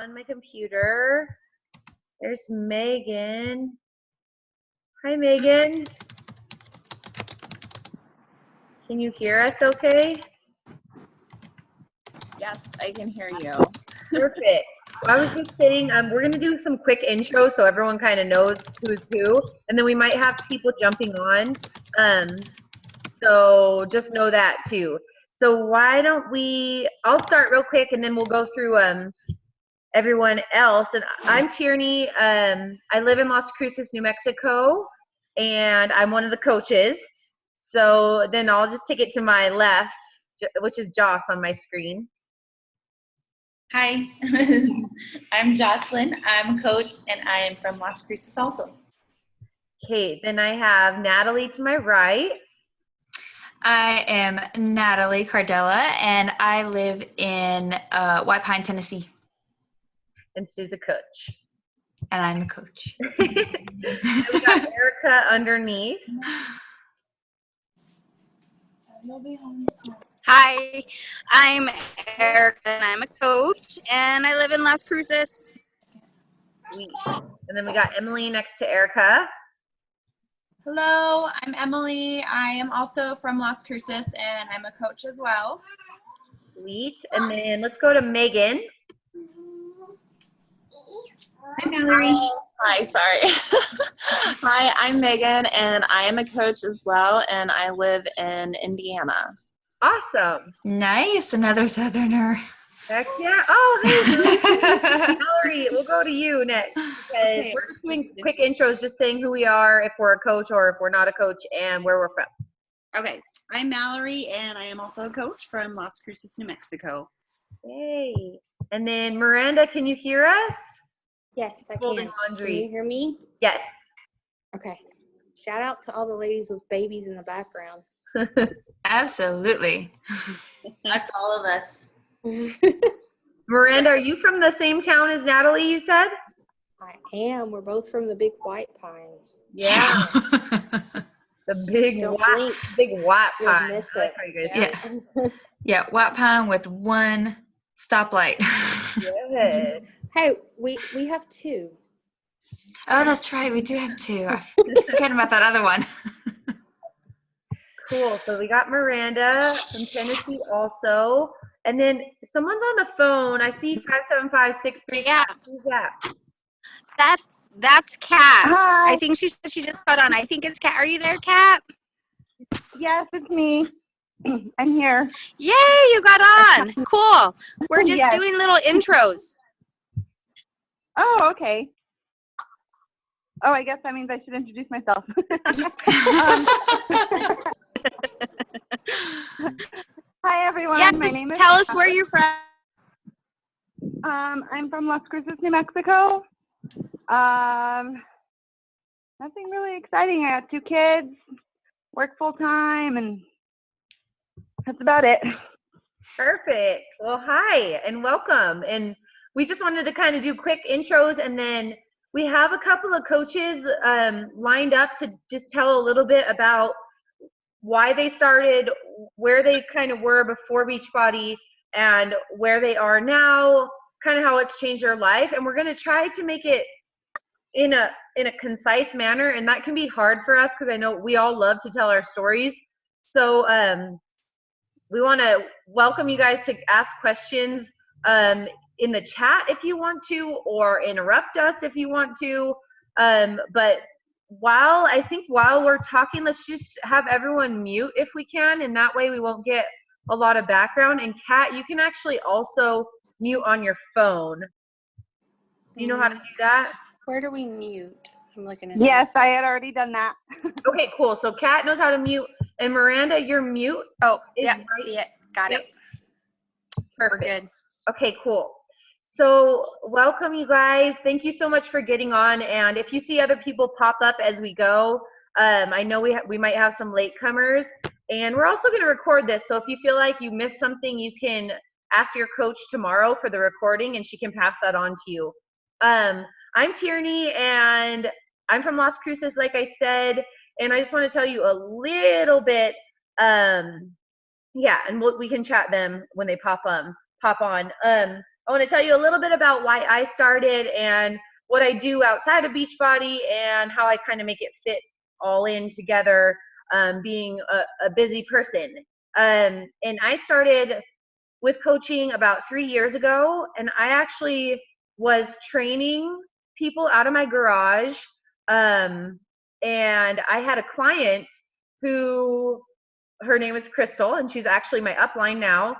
on my computer. There's Megan. Hi, Megan. Can you hear us okay? Yes, I can hear you. Perfect. I was just saying, we're going to do some quick intros so everyone kind of knows who's who, and then we might have people jumping on. So just know that too. So why don't I'll start real quick and then we'll go through everyone else. And I'm Tierney. I live in Las Cruces, New Mexico, and I'm one of the coaches. So then I'll just take it to my left, which is Joss on my screen. Hi, I'm Jocelyn. I'm a coach, and I am from Las Cruces also. Okay, then I have Natalie to my right. I am Natalie Cardella, and I live in White Pine, Tennessee. And Sue's a coach. And I'm a coach. And we got Erica underneath. Hi, I'm Erica, and I'm a coach, and I live in Las Cruces. Sweet. And then we got Emily next to Erica. Hello, I'm Emily. I am also from Las Cruces, and I'm a coach as well. Sweet. And then let's go to Megan. Hi, Mallory. Hi, sorry. Hi, I'm Megan, and I am a coach as well, and I live in Indiana. Awesome. Nice, another Southerner. Heck yeah. Oh, hey, Mallory, we'll go to you next because we're just doing quick intros, just saying who we are, if we're a coach or if we're not a coach, and where we're from. Okay, I'm Mallory, and I am also a coach from Las Cruces, New Mexico. Hey. And then Miranda, can you hear us? Yes, I Folding can. laundry. Can you hear me? Yes. Okay. Shout out to all the ladies with babies in the background. Absolutely. That's all of us. Miranda, are you from the same town as Natalie, you said? I am. We're both from the Big White Pine. Yeah. The big Don't white, blink. white You'll pine. miss I like it. how you guys Yeah. Yeah, White Pine with one stoplight. Good. Hey, we have two. Oh, that's right. We do have two. I forget about that other one. Cool. So we got Miranda from Tennessee also. And then someone's on the phone. I see 57563. Yeah. Who's that? That's Kat. Hi. I think she said she just got on. I think it's Kat. Are you there, Kat? Yes, it's me. I'm here. Yay, you got on. Cool. We're just Yes. doing little intros. Oh, okay. Oh, I guess that means I should introduce myself. Hi, everyone. Yeah, My just name is tell us where you're from. I'm from Las Cruces, New Mexico. Nothing really exciting. I got 2 kids, work full time, and that's about it. Perfect. Well, hi and welcome. And we just wanted to kind of do quick intros, and then we have a couple of coaches lined up to just tell a little bit about why they started, where they kind of were before Beachbody, and where they are now, kind of how it's changed their life. And we're going to try to make it in a concise manner, and that can be hard for us because I know we all love to tell our stories. So we want to welcome you guys to ask questions in the chat if you want to, or interrupt us if you want to. But while we're talking, let's just have everyone mute if we can, and that way we won't get a lot of background. And Kat, you can actually also mute on your phone. Do you know how to do that? Where do we mute? I'm looking at Yes, this. I had already done that. Okay, cool. So Kat knows how to mute, and Miranda, your mute. Oh, is yeah, right- see it. Got Yep. it. We're Perfect. good. Okay, cool. So welcome, you guys. Thank you so much for getting on. And if you see other people pop up as we go, I know we might have some latecomers. And we're also going to record this. So if you feel like you missed something, you can ask your coach tomorrow for the recording, and she can pass that on to you. I'm Tierney, and I'm from Las Cruces, like I said. And I just want to tell you a little bit. Yeah, and we can chat them when they pop on. I want to tell you a little bit about why I started and what I do outside of Beachbody and how I kind of make it fit all in together, being a busy person. And I started with coaching about 3 years ago, and I actually was training people out of my garage. And I had a client who, her name is Crystal, and she's actually my upline now.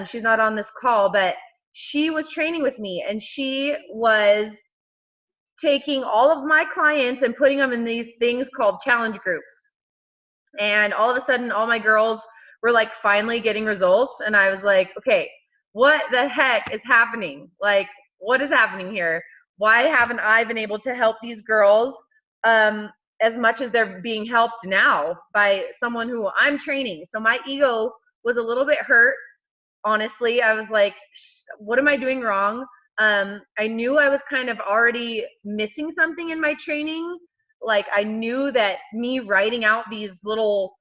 She's not on this call, but she was training with me, and she was taking all of my clients and putting them in these things called challenge groups. And all of a sudden, all my girls were like finally getting results. And I was like, okay, what the heck is happening? Like, what is happening here? Why haven't I been able to help these girls as much as they're being helped now by someone who I'm training? So my ego was a little bit hurt. Honestly, I was like, what am I doing wrong? I knew I was kind of already missing something in my training. Like, I knew that me writing out these little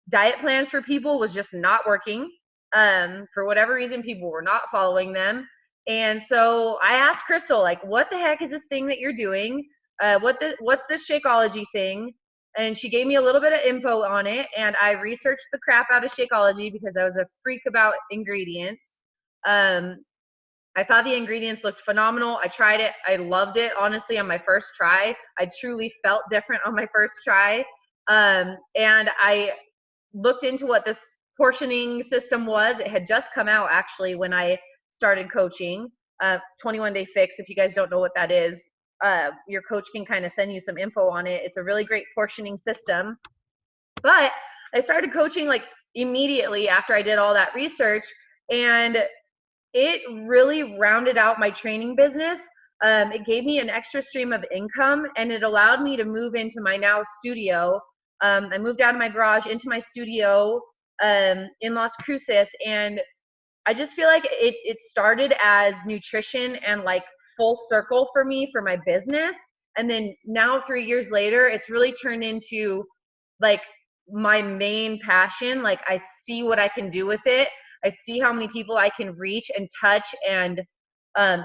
diet plans for people was just not working. For whatever reason, people were not following them. And so I asked Crystal, like, what the heck is this thing that you're doing? What's this Shakeology thing? And she gave me a little bit of info on it, and I researched the crap out of Shakeology because I was a freak about ingredients. I thought the ingredients looked phenomenal. I tried it. I loved it. Honestly, on my first try, I truly felt different on my first try. And I looked into what this portioning system was. It had just come out actually when I started coaching. 21-day fix, if you guys don't know what that is. Your coach can kind of send you some info on it. It's a really great portioning system. But I started coaching like immediately after I did all that research, and it really rounded out my training business. It gave me an extra stream of income, and it allowed me to move into my now studio. I moved out of my garage into my studio in Las Cruces, and I just feel like it started as nutrition and like full circle for me for my business. And then now 3 years later, it's really turned into like my main passion. Like, I see what I can do with it. I see how many people I can reach and touch and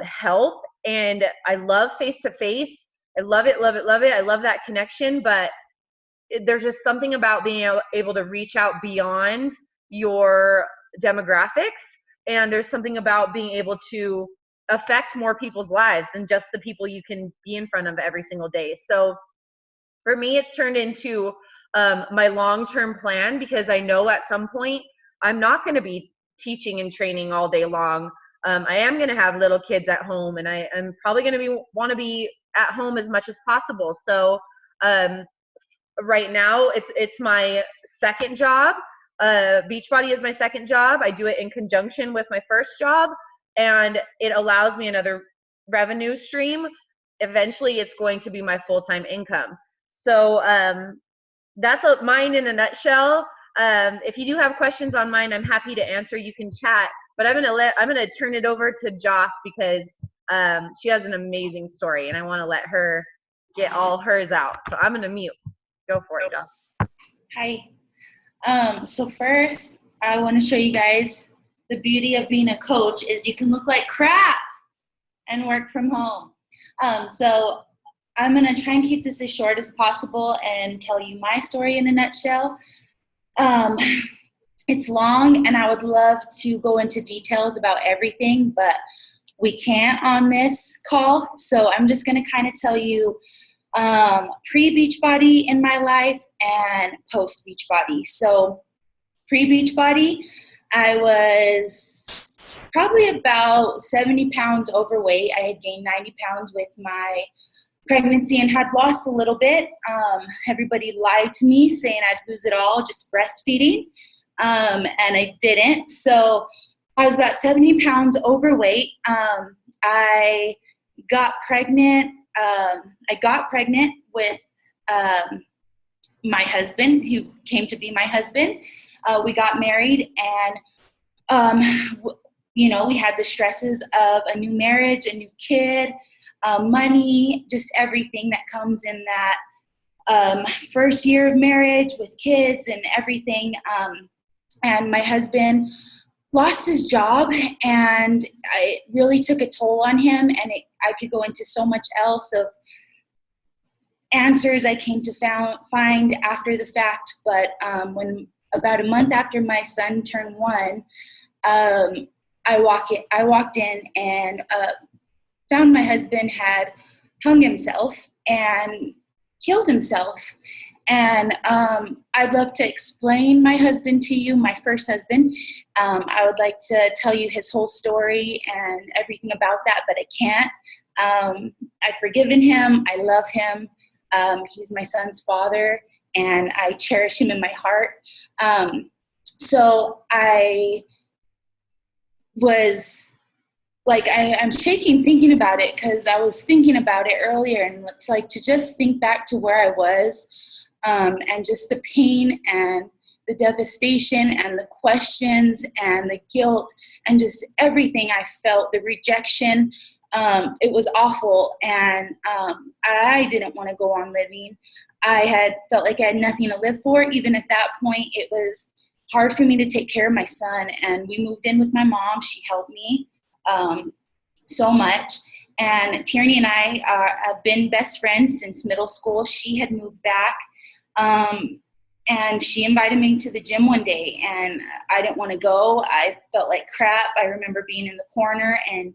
help. And I love face-to-face. I love it, love it, love it. I love that connection, but there's just something about being able to reach out beyond your demographics. And there's something about being able to affect more people's lives than just the people you can be in front of every single day. So for me, it's turned into my long-term plan, because I know at some point I'm not going to be teaching and training all day long. I am going to have little kids at home, and I am probably going to want to be at home as much as possible. So right now it's my second job. Beachbody is my second job. I do it in conjunction with my first job, and it allows me another revenue stream. Eventually it's going to be my full-time income. So that's mine in a nutshell. If you do have questions on mine, I'm happy to answer. You can chat, but I'm gonna turn it over to Joss, because she has an amazing story, and I want to let her get all hers out. So I'm gonna mute. Go for it, Joss. Hi. So first, I want to show you guys the beauty of being a coach is you can look like crap and work from home. So I'm going to try and keep this as short as possible and tell you my story in a nutshell. It's long, and I would love to go into details about everything, but we can't on this call. So I'm just going to kind of tell you pre-Beachbody in my life and post-Beachbody. So pre-Beachbody, I was probably about 70 pounds overweight. I had gained 90 pounds with my pregnancy and had lost a little bit. Everybody lied to me saying I'd lose it all just breastfeeding, and I didn't. So I was about 70 pounds overweight. I got pregnant. With my husband, who came to be my husband. We got married, and we had the stresses of a new marriage, a new kid, money, just everything that comes in that first year of marriage with kids and everything. And my husband lost his job, and it really took a toll on him. And I could go into so much else of answers I came to find after the fact. But when about a month after my son turned 1, I walked in and found my husband had hung himself and killed himself. And I'd love to explain my husband to you, my first husband. I would like to tell you his whole story and everything about that, but I can't. I've forgiven him. I love him. He's my son's father, and I cherish him in my heart. So I was like, I'm shaking thinking about it, because I was thinking about it earlier, and it's like to just think back to where I was, and just the pain and the devastation and the questions and the guilt and just everything I felt, the rejection. It was awful, and I didn't want to go on living. I had felt like I had nothing to live for. Even at that point, it was hard for me to take care of my son, and we moved in with my mom. She helped me so much, and Tierney and I have been best friends since middle school. She had moved back, and she invited me to the gym one day, and I didn't want to go. I felt like crap. I remember being in the corner, and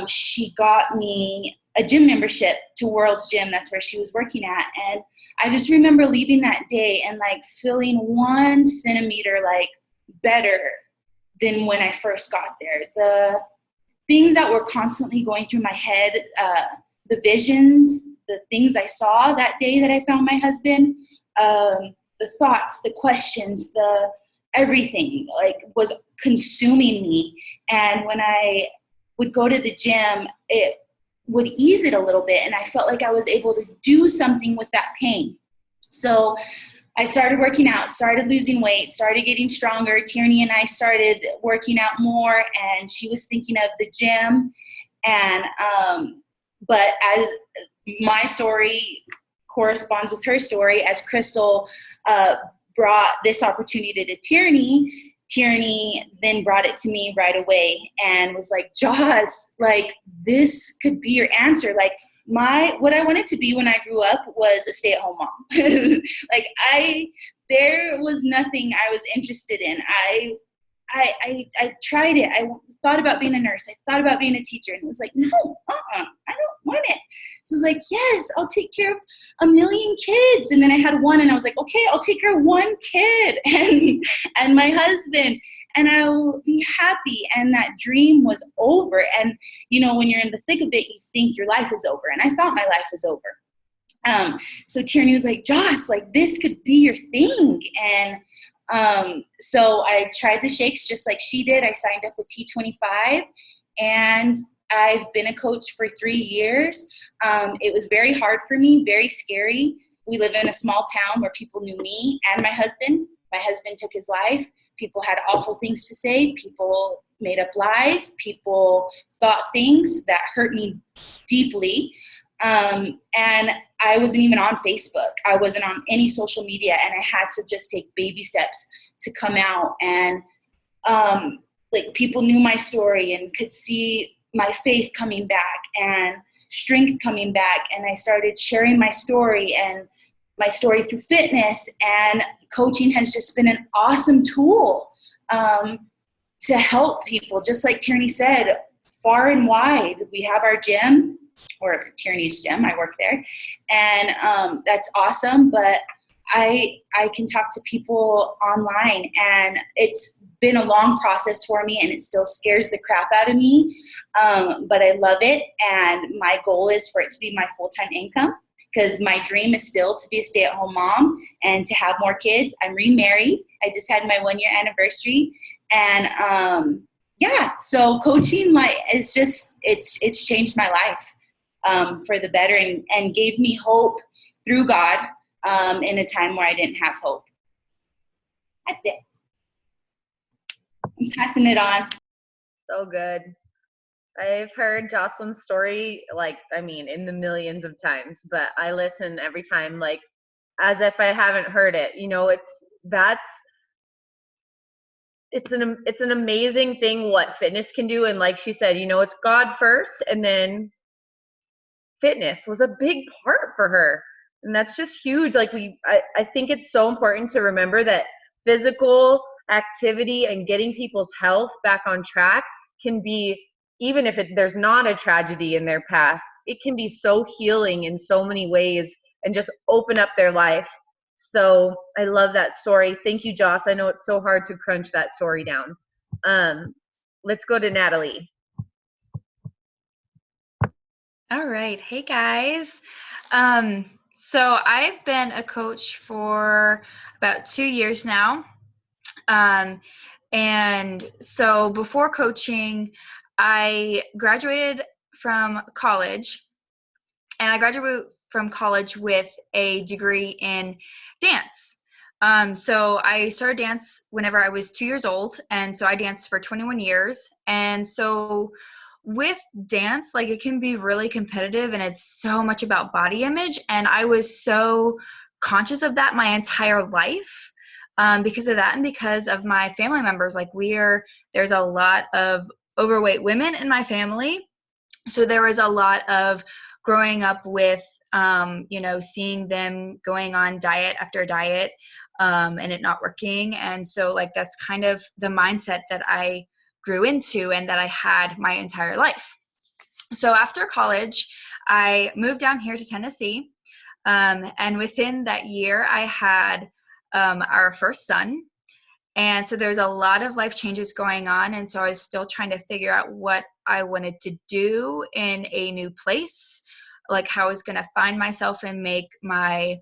she got me a gym membership to World's Gym. That's where she was working at. And I just remember leaving that day and like feeling 1 centimeter like better than when I first got there. The things that were constantly going through my head, the visions, the things I saw that day that I found my husband, the thoughts, the questions, the everything like was consuming me. And when I would go to the gym, it would ease it a little bit, and I felt like I was able to do something with that pain. So I started working out, started losing weight, started getting stronger. Tierney and I started working out more, and she was thinking of the gym. And but as my story corresponds with her story, as Crystal brought this opportunity to Tierney then brought it to me right away and was like, Joss, like this could be your answer. Like what I wanted to be when I grew up was a stay-at-home mom. Like there was nothing I was interested in. I tried it. I thought about being a nurse. I thought about being a teacher, and it was like, no, I don't want it. So I was like, yes, I'll take care of 1 million kids. And then I had one, and I was like, okay, I'll take care of 1 kid and my husband, and I will be happy. And that dream was over. And, you know, when you're in the thick of it, you think your life is over. And I thought my life was over. So Tierney was like, Joss, like this could be your thing. And so I tried the shakes just like she did. I signed up with T25, and I've been a coach for 3 years. It was very hard for me, very scary. We live in a small town where people knew me and my husband. My husband took his life. People had awful things to say. People made up lies. People thought things that hurt me deeply. And I wasn't even on Facebook. I wasn't on any social media, and I had to just take baby steps to come out. And like people knew my story and could see my faith coming back and strength coming back. And I started sharing my story and my story through fitness, and coaching has just been an awesome tool to help people. Just like Tierney said, far and wide. We have our gym, or Tierney's gym. I work there, and that's awesome. But I can talk to people online, and it's been a long process for me, and it still scares the crap out of me. But I love it, and my goal is for it to be my full-time income, because my dream is still to be a stay-at-home mom and to have more kids. I'm remarried. I just had my 1-year anniversary, and yeah. So coaching, like, it's just it's changed my life for the better, and gave me hope through God in a time where I didn't have hope. That's it. I'm passing it on. So good. I've heard Jocelyn's story, like, I mean, in the millions of times, but I listen every time, like, as if I haven't heard it. You know, that's it's an amazing thing what fitness can do. And like she said, you know, it's God first, and then fitness was a big part for her. And that's just huge. Like I think it's so important to remember that physical activity and getting people's health back on track can be, even if there's not a tragedy in their past, it can be so healing in so many ways and just open up their life. So I love that story. Thank you, Joss. I know it's so hard to crunch that story down. Let's go to Natalie. All right. Hey, guys. So I've been a coach for about 2 years now. And so before coaching, I graduated from college, and I graduated from college with a degree in dance. So I started dance whenever I was 2 years old, and so I danced for 21 years. And so with dance, like, it can be really competitive, and it's so much about body image, and I was so conscious of that my entire life, because of that and because of my family members. Like, there's a lot of overweight women in my family, so there was a lot of growing up with seeing them going on diet after diet, and it not working. And so, like, that's kind of the mindset that I grew into and that I had my entire life. So after college, I moved down here to Tennessee, and within that year, I had our first son. And so there's a lot of life changes going on, and so I was still trying to figure out what I wanted to do in a new place, like how I was going to find myself and make my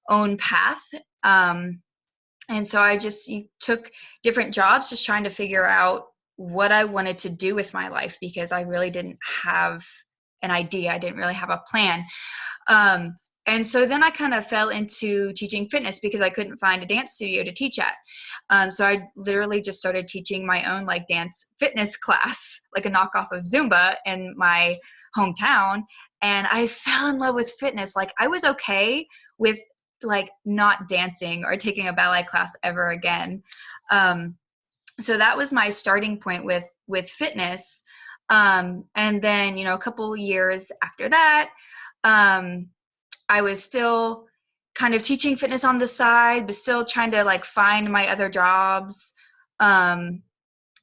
own path. And so I just took different jobs, just trying to figure out what I wanted to do with my life, because I really didn't have an idea. I didn't really have a plan. And so then I kind of fell into teaching fitness because I couldn't find a dance studio to teach at. So I literally just started teaching my own, like, dance fitness class, like a knockoff of Zumba in my hometown. And I fell in love with fitness. Like, I was okay with, like, not dancing or taking a ballet class ever again. So that was my starting point with fitness. And then, a couple years after that, I was still kind of teaching fitness on the side, but still trying to, like, find my other jobs. And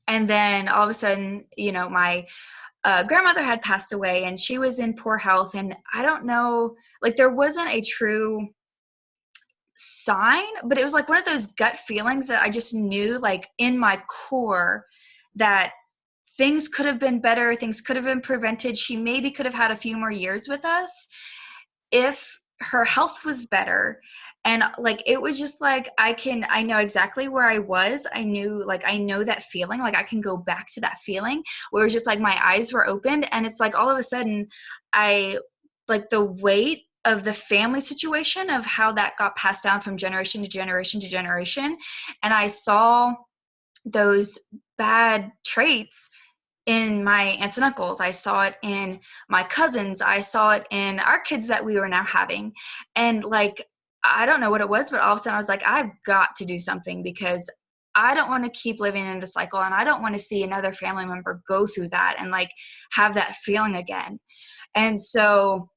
then all of a sudden, my grandmother had passed away, and she was in poor health. And I don't know, like, there wasn't a true sign, but it was like one of those gut feelings that I just knew, like, in my core, that things could have been better, things could have been prevented. She maybe could have had a few more years with us if her health was better. And, like, it was just like, I know exactly where I was. I know that feeling, like, I can go back to that feeling where it was just like my eyes were opened. And it's like all of a sudden the weight of the family situation, of how that got passed down from generation to generation to generation. And I saw those bad traits in my aunts and uncles. I saw it in my cousins. I saw it in our kids that we were now having. And, like, I don't know what it was, but all of a sudden I was like, I've got to do something, because I don't want to keep living in the cycle, and I don't want to see another family member go through that and, like, have that feeling again. And so,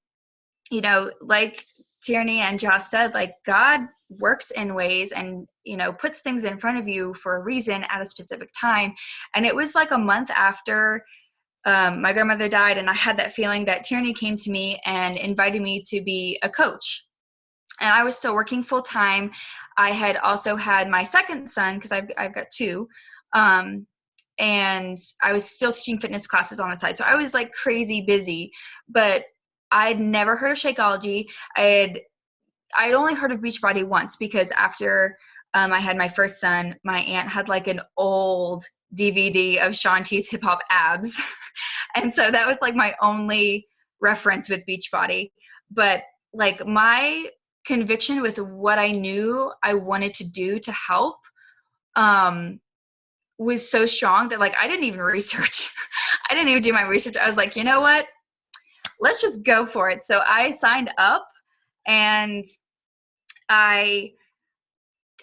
like Tierney and Josh said, like, God works in ways and, puts things in front of you for a reason at a specific time. And it was like a month after my grandmother died, and I had that feeling, that Tierney came to me and invited me to be a coach. And I was still working full time. I had also had my second son, because I've got two. And I was still teaching fitness classes on the side. So I was, like, crazy busy, but I'd never heard of Shakeology. I'd only heard of Beachbody once, because after I had my first son, my aunt had, like, an old DVD of Shaun T's Hip Hop Abs. And so that was, like, my only reference with Beachbody. But, like, my conviction with what I knew I wanted to do to help was so strong that, like, I didn't even research. I didn't even do my research. I was like, you know what? Let's just go for it. So I signed up, and I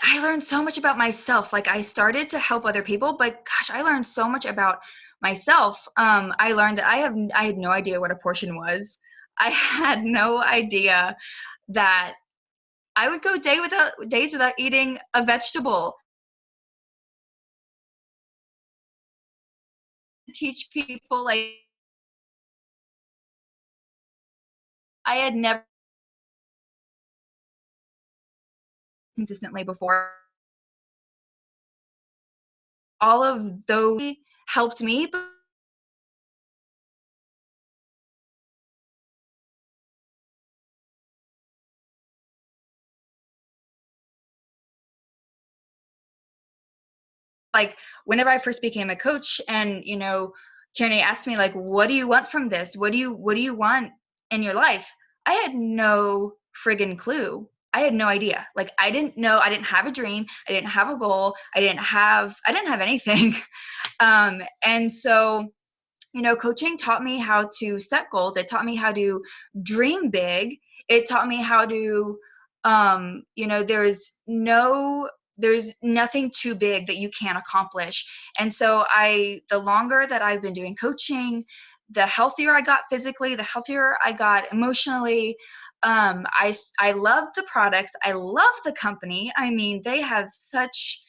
I learned so much about myself. Like, I started to help other people, but gosh, I learned so much about myself. I learned that I had no idea what a portion was. I had no idea that I would go days without eating a vegetable. Teach people, like, I had never consistently before. All of those helped me, but like, whenever I first became a coach, and Tierney asked me, like, what do you want from this? What do you want in your life? I had no friggin' clue. I had no idea. Like, I didn't know. I didn't have a dream. I didn't have a goal. I didn't have anything. And so, coaching taught me how to set goals. It taught me how to dream big. It taught me how to, there's nothing too big that you can't accomplish. And so the longer that I've been doing coaching, the healthier I got physically, the healthier I got emotionally. I love the products. I love the company. I mean, they have such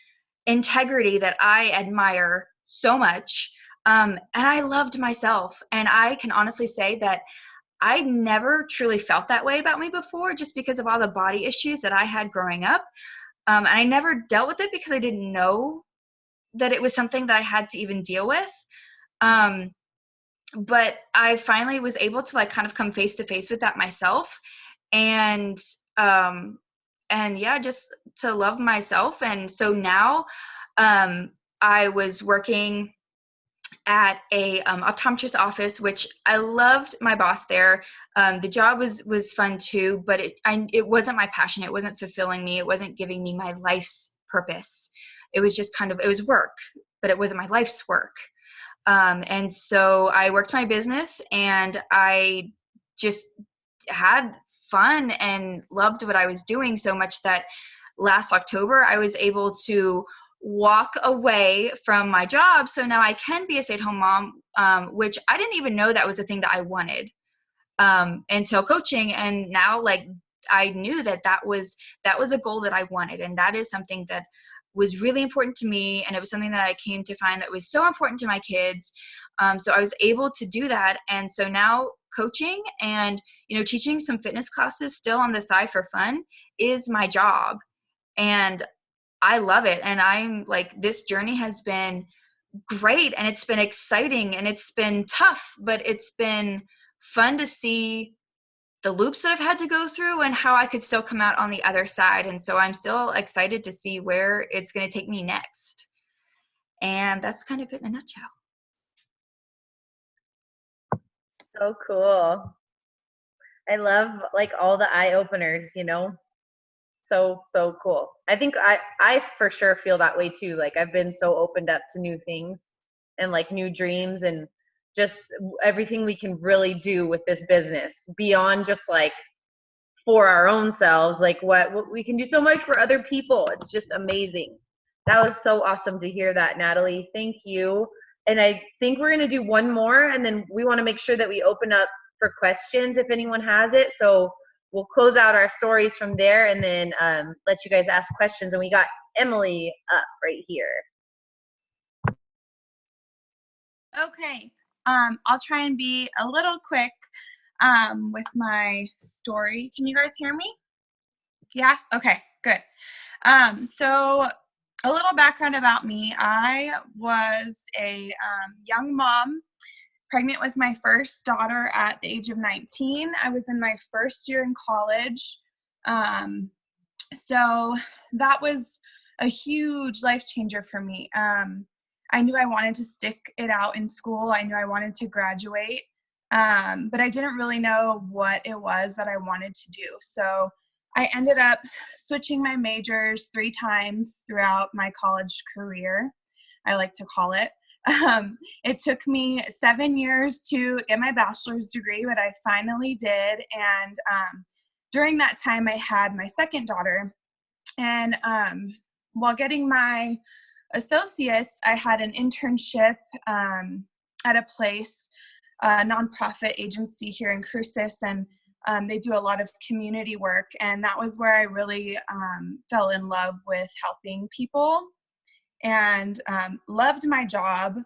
integrity that I admire so much. And I loved myself. And I can honestly say that I never truly felt that way about me before, just because of all the body issues that I had growing up. And I never dealt with it because I didn't know that it was something that I had to even deal with. But I finally was able to, like, kind of come face to face with that myself. And yeah, just to love myself. And so now I was working at a optometrist office, which I loved my boss there. The job was fun too, but it wasn't my passion. It wasn't fulfilling me. It wasn't giving me my life's purpose. It was just it was work, but it wasn't my life's work. And so I worked my business, and I just had fun and loved what I was doing so much that last October I was able to walk away from my job. So now I can be a stay-at-home mom, which I didn't even know that was a thing that I wanted until coaching. And now, like, I knew that was a goal that I wanted. And that is something that was really important to me. And it was something that I came to find that was so important to my kids. So I was able to do that. And so now coaching and, teaching some fitness classes still on the side for fun is my job. And I love it. And I'm like, this journey has been great, and it's been exciting, and it's been tough, but it's been fun to see the loops that I've had to go through and how I could still come out on the other side. And so I'm still excited to see where it's going to take me next. And that's kind of it in a nutshell. So cool. I love, like, all the eye openers, so cool. I think I for sure feel that way too. Like, I've been so opened up to new things and, like, new dreams, and just everything we can really do with this business beyond just, like, for our own selves. Like, what we can do so much for other people. It's just amazing. That was so awesome to hear that, Natalie. Thank you. And I think we're going to do one more, and then we want to make sure that we open up for questions if anyone has it. So we'll close out our stories from there, and then let you guys ask questions. And we got Emily up right here. Okay. I'll try and be a little quick with my story. Can you guys hear me? Yeah? Okay, good. So a little background about me. I was a young mom, pregnant with my first daughter at the age of 19. I was in my first year in college. So that was a huge life changer for me. I knew I wanted to stick it out in school. I knew I wanted to graduate, but I didn't really know what it was that I wanted to do. So I ended up switching my majors 3 times throughout my college career, I like to call it. It took me 7 years to get my bachelor's degree, but I finally did. And during that time, I had my second daughter. And while getting my associates, I had an internship at a place, a nonprofit agency here in Cruces, and they do a lot of community work. And that was where I really fell in love with helping people and loved my job.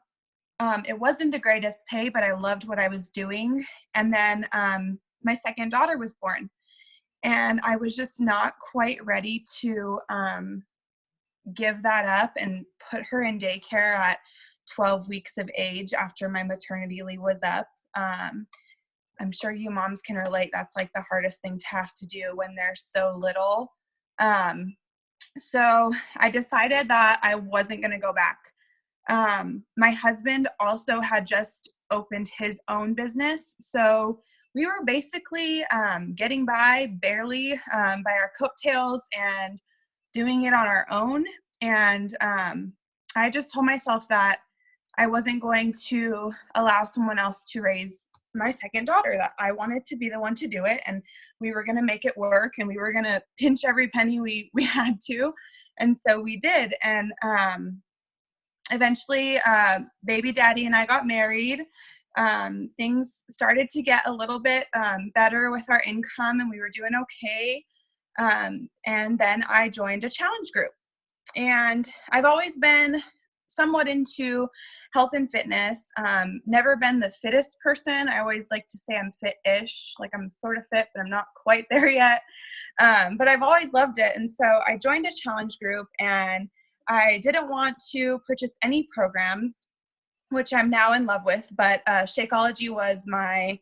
It wasn't the greatest pay, but I loved what I was doing. And then my second daughter was born. And I was just not quite ready to give that up and put her in daycare at 12 weeks of age after my maternity leave was up. I'm sure you moms can relate. That's like the hardest thing to have to do when they're so little. So I decided that I wasn't going to go back. My husband also had just opened his own business. So we were basically getting by barely by our coattails and doing it on our own. And I just told myself that I wasn't going to allow someone else to raise my second daughter, that I wanted to be the one to do it, and we were going to make it work, and we were going to pinch every penny we had to. And so we did. And eventually baby daddy and I got married. Things started to get a little bit better with our income, and we were doing okay. And then I joined a challenge group. And I've always been somewhat into health and fitness. Never been the fittest person. I always like to say I'm fit-ish, like I'm sort of fit, but I'm not quite there yet. But I've always loved it. And so I joined a challenge group, and I didn't want to purchase any programs, which I'm now in love with, but Shakeology was my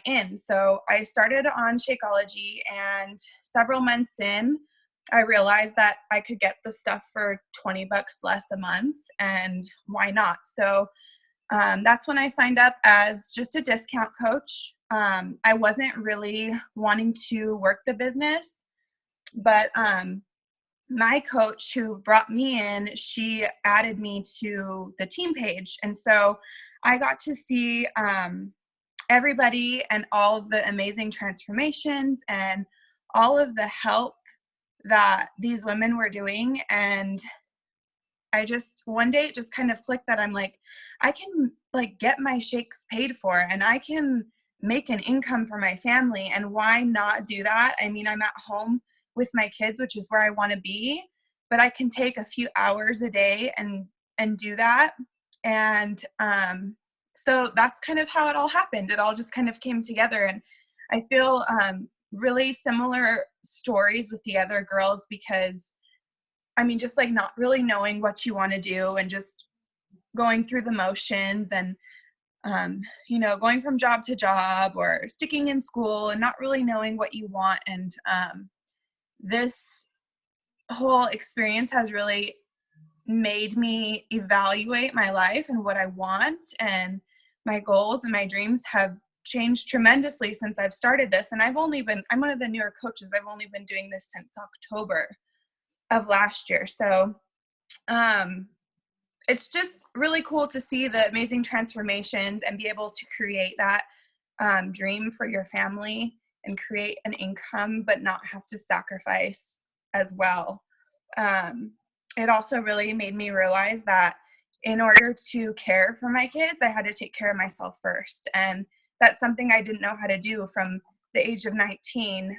in. So I started on Shakeology, and several months in, I realized that I could get the stuff for $20 less a month, and why not? So that's when I signed up as just a discount coach. I wasn't really wanting to work the business, but my coach who brought me in, she added me to the team page. And so I got to see everybody and all the amazing transformations and all of the help that these women were doing. And I just, one day it just kind of clicked that I'm like, I can like get my shakes paid for, and I can make an income for my family, and why not do that? I mean, I'm at home with my kids, which is where I want to be, but I can take a few hours a day and do that. And so that's kind of how it all happened. It all just kind of came together. And I feel really similar stories with the other girls, because I mean, just like not really knowing what you want to do and just going through the motions, and you know, going from job to job or sticking in school and not really knowing what you want. And this whole experience has really made me evaluate my life and what I want, and my goals and my dreams have changed tremendously since I've started this. And I'm one of the newer coaches. I've only been doing this since October of last year. So it's just really cool to see the amazing transformations and be able to create that dream for your family and create an income, but not have to sacrifice as well. It also really made me realize that in order to care for my kids, I had to take care of myself first. And that's something I didn't know how to do from the age of 19.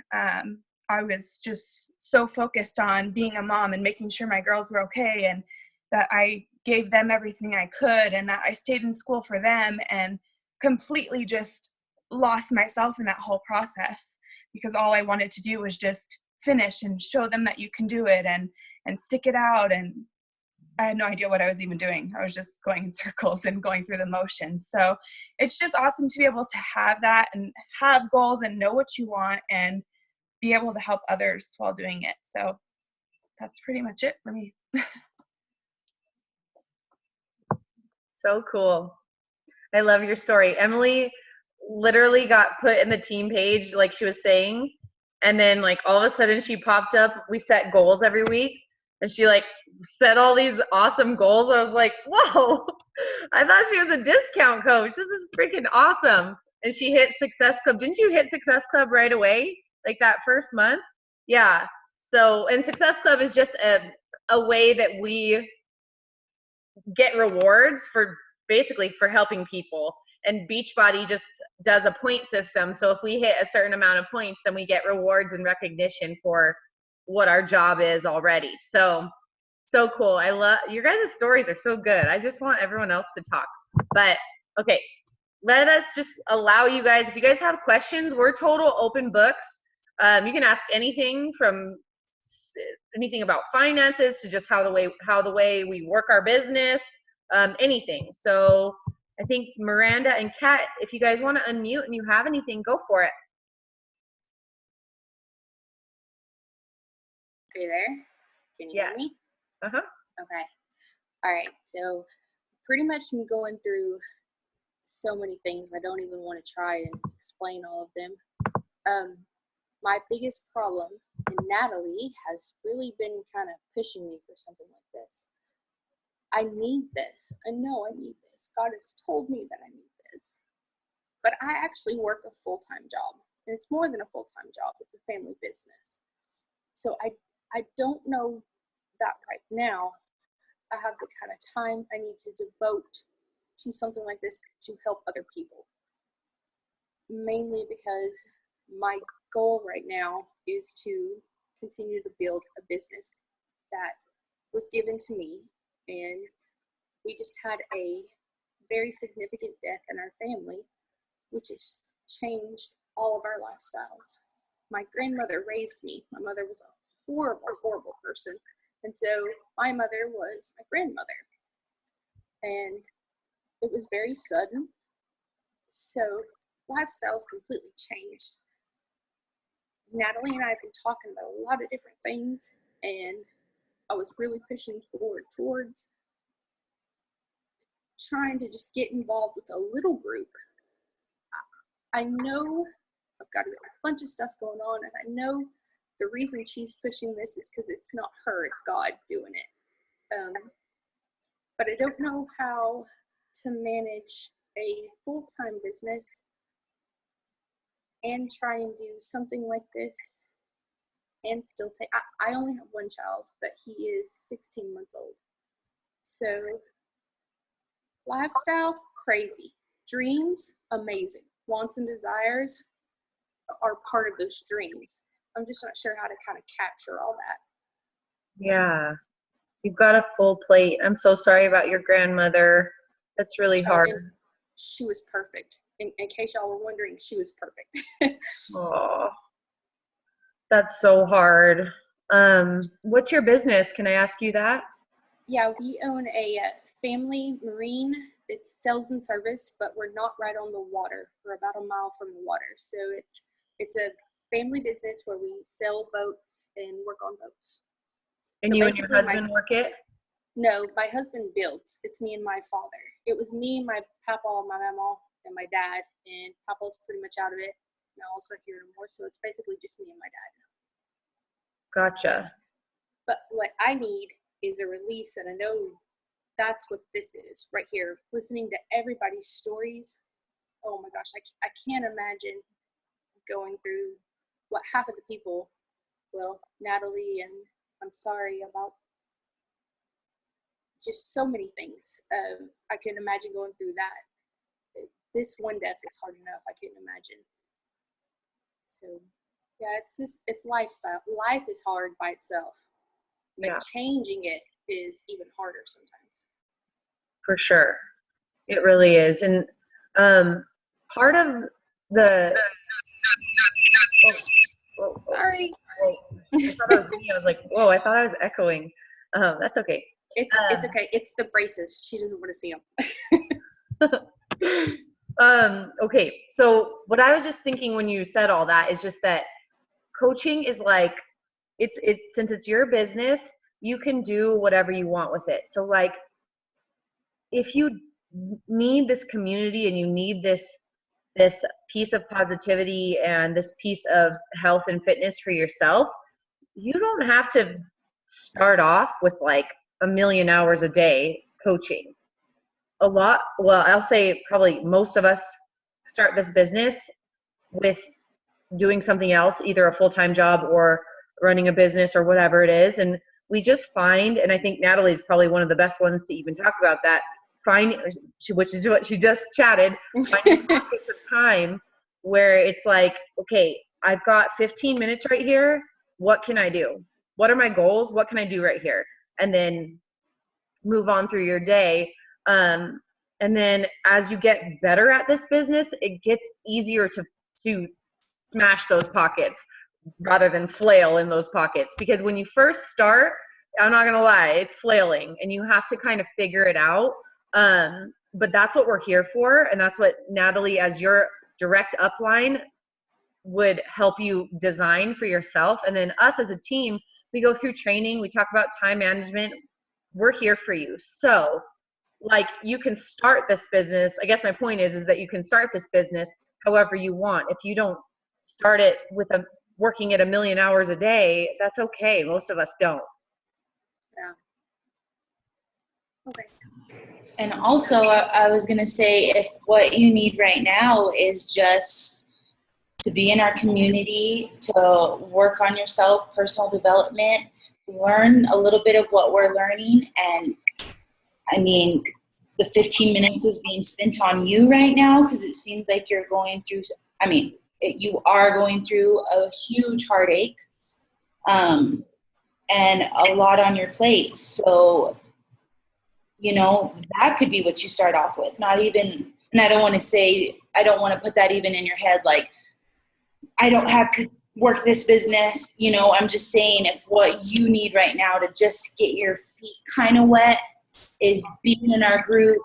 I was just so focused on being a mom and making sure my girls were okay, and that I gave them everything I could, and that I stayed in school for them, and completely just lost myself in that whole process, because all I wanted to do was just finish and show them that you can do it and stick it out. And I had no idea what I was even doing. I was just going in circles and going through the motions. So it's just awesome to be able to have that and have goals and know what you want and be able to help others while doing it. So that's pretty much it for me. So cool. I love your story. Emily literally got put in the team page, like she was saying, and then like all of a sudden she popped up. We set goals every week, and she like set all these awesome goals. I was like, whoa, I thought she was a discount coach. This is freaking awesome. And she hit Success Club. Didn't you hit Success Club right away? Like that first month? Yeah. So, and Success Club is just a way that we get rewards for basically for helping people. And Beachbody just does a point system. So if we hit a certain amount of points, then we get rewards and recognition for what our job is already. So cool. I love your guys' stories are so good. I just want everyone else to talk. But okay, let us just allow you guys, if you guys have questions, we're total open books. You can ask anything from anything about finances to just how the way we work our business, anything. So I think Miranda and Kat, if you guys want to unmute and you have anything, go for it. Are you there? Can you hear me? Uh-huh. Okay. All right. So pretty much I'm going through so many things. I don't even want to try and explain all of them. My biggest problem, and Natalie has really been kind of pushing me for something like this. I need this. I know I need this. God has told me that I need this. But I actually work a full-time job. And it's more than a full-time job. It's a family business. So I don't know that right now I have the kind of time I need to devote to something like this to help other people. Mainly because my goal right now is to continue to build a business that was given to me. And we just had a very significant death in our family, which has changed all of our lifestyles. My grandmother raised me. My mother was a horrible, horrible person. And so my mother was my grandmother. And it was very sudden. So lifestyles completely changed. Natalie and I have been talking about a lot of different things, and I was really pushing forward towards trying to just get involved with a little group. I know I've got a bunch of stuff going on, and I know the reason she's pushing this is because it's not her, it's God doing it. But I don't know how to manage a full-time business and try and do something like this and still take, I only have one child, but he is 16 months old. So lifestyle, crazy. Dreams, amazing. Wants and desires are part of those dreams. I'm just not sure how to kind of capture all that. Yeah, you've got a full plate. I'm so sorry about your grandmother. That's really hard. And she was perfect. In case y'all were wondering, she was perfect. Oh, that's so hard. What's your business? Can I ask you that? Yeah, we own a family marine. It's sales and service, but we're not right on the water. We're about a mile from the water. So it's a family business where we sell boats and work on boats. And so you and your husband work it? No, my husband builds. It's me and my father. It was me, my papa, my mama, and my dad, and Papa's pretty much out of it. And I also here anymore, so it's basically just me and my dad. Gotcha. But what I need is a release, and I know that's what this is right here. Listening to everybody's stories. Oh my gosh, I can't imagine going through what half of the people, well, Natalie, and I'm sorry about just so many things. I can imagine going through that. This one death is hard enough. I couldn't imagine. So yeah, it's lifestyle. Life is hard by itself. But Yeah. Changing it is even harder sometimes. For sure. It really is. And part of the Sorry. I thought it was me. I was like, whoa, I thought I was echoing. That's okay. It's okay. It's the braces. She doesn't want to see them. Okay, so what I was just thinking when you said all that is just that coaching is like, it's since it's your business, you can do whatever you want with it. So like, if you need this community and you need this piece of positivity and this piece of health and fitness for yourself, you don't have to start off with like 1 million hours a day coaching. I'll say probably most of us start this business with doing something else, either a full-time job or running a business or whatever it is. And we just find, and I think Natalie's probably one of the best ones to even talk about that, which is what she just chatted, finding pockets of time where it's like, okay, I've got 15 minutes right here. What can I do? What are my goals? What can I do right here? And then move on through your day. And then as you get better at this business, it gets easier to smash those pockets rather than flail in those pockets. Because when you first start, I'm not gonna lie, it's flailing and you have to kind of figure it out. But that's what we're here for. And that's what Natalie, as your direct upline, would help you design for yourself. And then us as a team, we go through training, we talk about time management. We're here for you. So like you can start this business. I guess my point is that you can start this business however you want. If you don't start it with working at 1 million hours a day, that's okay. Most of us don't. Yeah. Okay. And also, I was going to say, if what you need right now is just to be in our community, to work on yourself, personal development, learn a little bit of what we're learning. And I mean, the 15 minutes is being spent on you right now because it seems like you're going through, you are going through a huge heartache and a lot on your plate. So, that could be what you start off with. Not even, and I don't want to put that even in your head, like, I don't have to work this business. I'm just saying if what you need right now to just get your feet kind of wet is being in our group,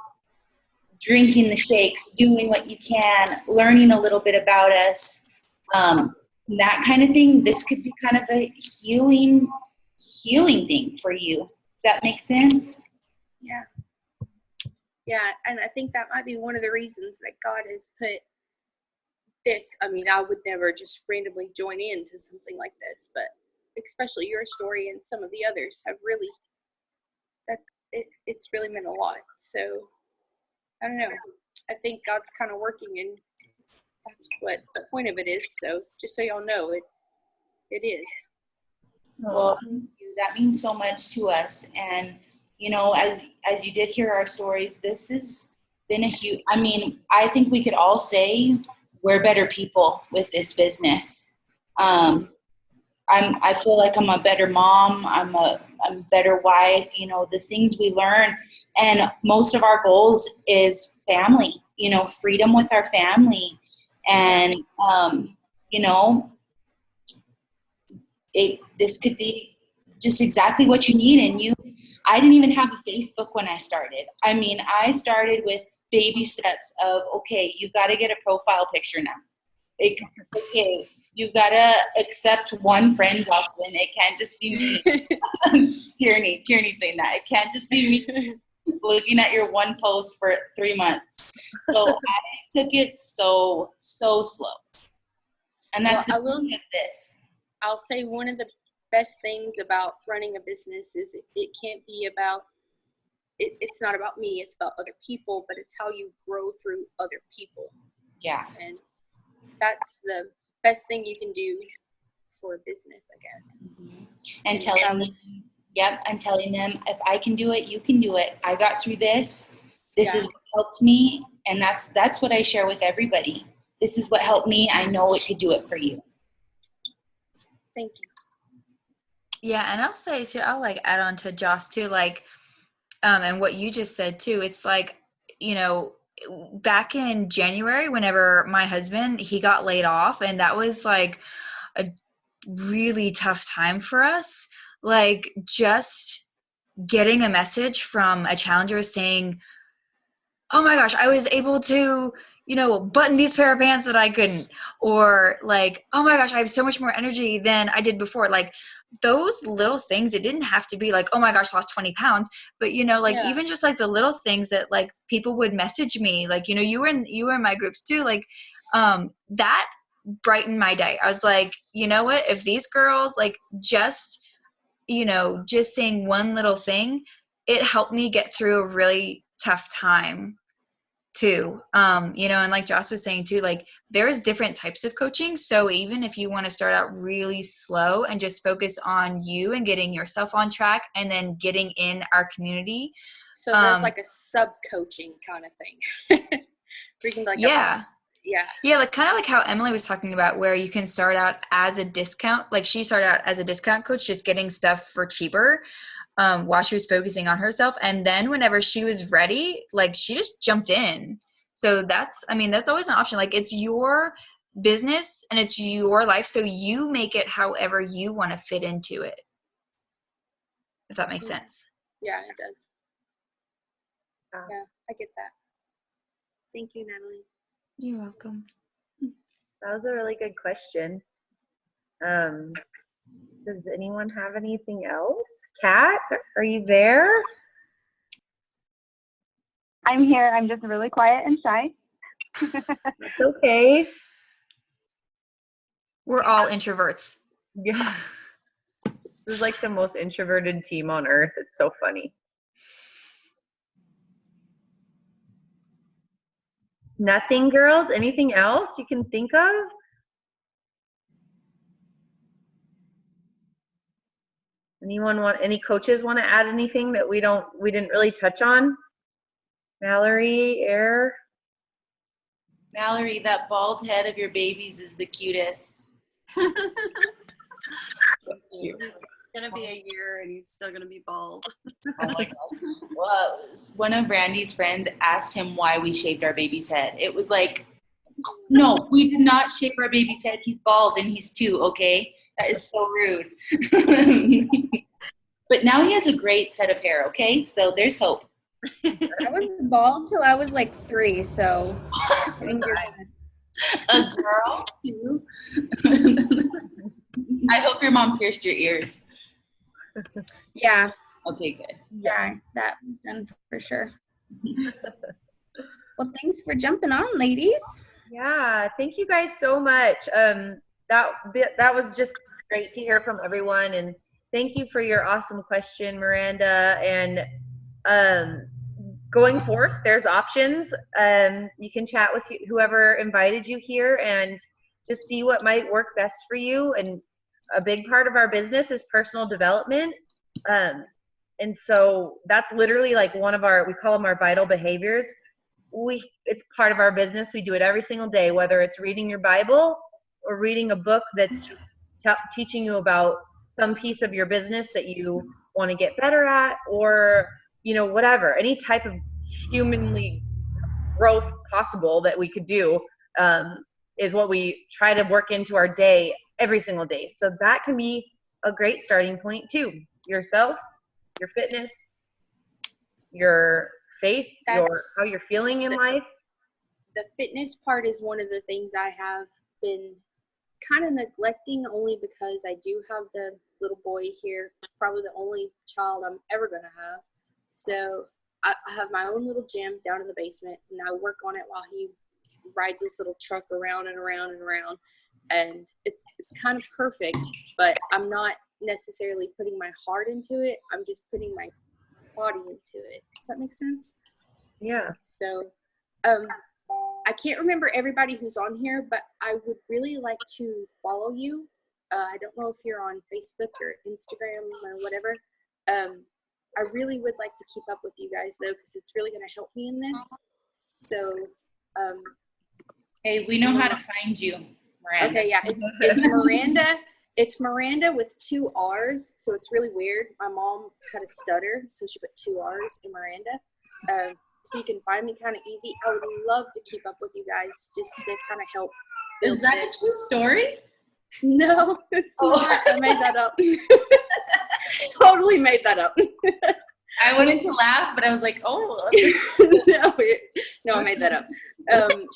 drinking the shakes, doing what you can, learning a little bit about us, that kind of thing, this could be kind of a healing thing for you. That makes sense? Yeah. Yeah, and I think that might be one of the reasons that God has put this. I mean, I would never just randomly join in to something like this, but especially your story and some of the others have really, it's really meant a lot. So, I don't know. I think God's kind of working, and that's what the point of it is. So, just so y'all know, it is. Well, thank you. That means so much to us. And, as you did hear our stories, this has been a huge, I think we could all say we're better people with this business. I feel like I'm a better mom. I'm a better wife, the things we learn. And most of our goals is family, freedom with our family. And, this could be just exactly what you need. And I didn't even have a Facebook when I started. I started with baby steps of, okay, you've got to get a profile picture now. Okay, you've got to accept one friend, Jocelyn. It can't just be me. Tierney saying that. It can't just be me looking at your one post for 3 months. So I took it so slow. And that's the beauty of this. I'll say one of the best things about running a business is it can't be about, it's not about me, it's about other people, but it's how you grow through other people. Yeah. And that's the best thing you can do for a business, I guess. Mm-hmm. And I'm telling them, if I can do it, you can do it. I got through this. This is what helped me. And that's what I share with everybody. This is what helped me. I know it could do it for you. Thank you. Yeah, and I'll say too, I'll add on to Joss too, and what you just said too. It's like, back in January, whenever my husband, he got laid off, and that was a really tough time for us. Just getting a message from a challenger saying, oh my gosh, I was able to, button these pair of pants that I couldn't, or oh my gosh, I have so much more energy than I did before. Those little things, it didn't have to be oh my gosh, lost 20 pounds, but even just the little things that people would message me, you were in my groups too, that brightened my day. I was like, you know what, if these girls just saying one little thing, it helped me get through a really tough time. too. And like Joss was saying too, like there's different types of coaching. So even if you want to start out really slow and just focus on you and getting yourself on track and then getting in our community. So there's like a sub coaching kind of thing. Freaking like yeah. Yeah, like kind of like how Emily was talking about, where you can start out as a discount. Like she started out as a discount coach, just getting stuff for cheaper while she was focusing on herself. And then whenever she was ready, like she just jumped in. So that's always an option. Like it's your business and it's your life. So you make it however you want to fit into it. If that makes sense. Yeah, it does. Yeah, I get that. Thank you, Natalie. You're welcome. That was a really good question. Does anyone have anything else? Kat, are you there? I'm here. I'm just really quiet and shy. It's okay. We're all introverts. Yeah. This is like the most introverted team on earth. It's so funny. Nothing, girls? Anything else you can think of? Any coaches want to add anything that we didn't really touch on? Mallory, Air? Mallory, that bald head of your baby's is the cutest. He's gonna be a year and he's still gonna be bald. Oh my gosh. Well, one of Randy's friends asked him why we shaved our baby's head. It was like, no, we did not shave our baby's head. He's bald and he's 2, okay? That is so rude. But now he has a great set of hair, okay? So there's hope. I was bald till I was like 3, so I think you're A girl, too? I hope your mom pierced your ears. Yeah. Okay, good. Yeah, that was done for sure. Well, thanks for jumping on, ladies. Yeah, thank you guys so much. That was just great to hear from everyone, and thank you for your awesome question, Miranda. And going forth, there's options. You can chat with whoever invited you here and just see what might work best for you. And a big part of our business is personal development. And so that's literally like one of we call them our vital behaviors. It's part of our business. We do it every single day, whether it's reading your Bible or reading a book that's just teaching you about some piece of your business that you want to get better at, or, whatever, any type of humanly growth possible that we could do is what we try to work into our day every single day. So that can be a great starting point too. Yourself, your fitness, your faith, how you're feeling in life. The fitness part is one of the things I have been kind of neglecting, only because I do have the little boy here. It's probably the only child I'm ever going to have. So I have my own little gym down in the basement, and I work on it while he rides his little truck around and around and around. And it's kind of perfect, but I'm not necessarily putting my heart into it. I'm just putting my body into it. Does that make sense? Yeah. So I can't remember everybody who's on here, but I would really like to follow you. I don't know if you're on Facebook or Instagram or whatever. I really would like to keep up with you guys, though, because it's really going to help me in this. So, hey, we know how to find you, Miranda. Okay, yeah, it's Miranda. It's Miranda with 2 R's, so it's really weird. My mom had a stutter, so she put 2 R's in Miranda. So you can find me kind of easy. I would love to keep up with you guys, just to kind of help build Is that this. a true story? No, it's not. I made that up. Totally made that up. I wanted to laugh, but I was like, oh. No, I made that up.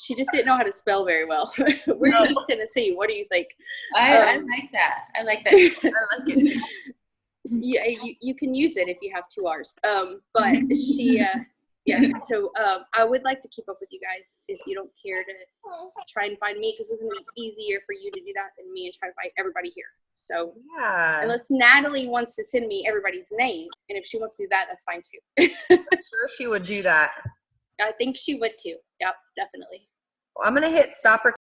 She just didn't know how to spell very well. We're in East Tennessee. What do you think? I like that. I like that. I like it. You can use it if you have 2 R's. But she, yeah. So I would like to keep up with you guys if you don't care to try and find me, because it's going to be easier for you to do that than me and try to find everybody here. So yeah. Unless Natalie wants to send me everybody's name, and if she wants to do that, that's fine too. I'm sure she would do that. I think she would too. Yep, definitely. I'm going to hit stop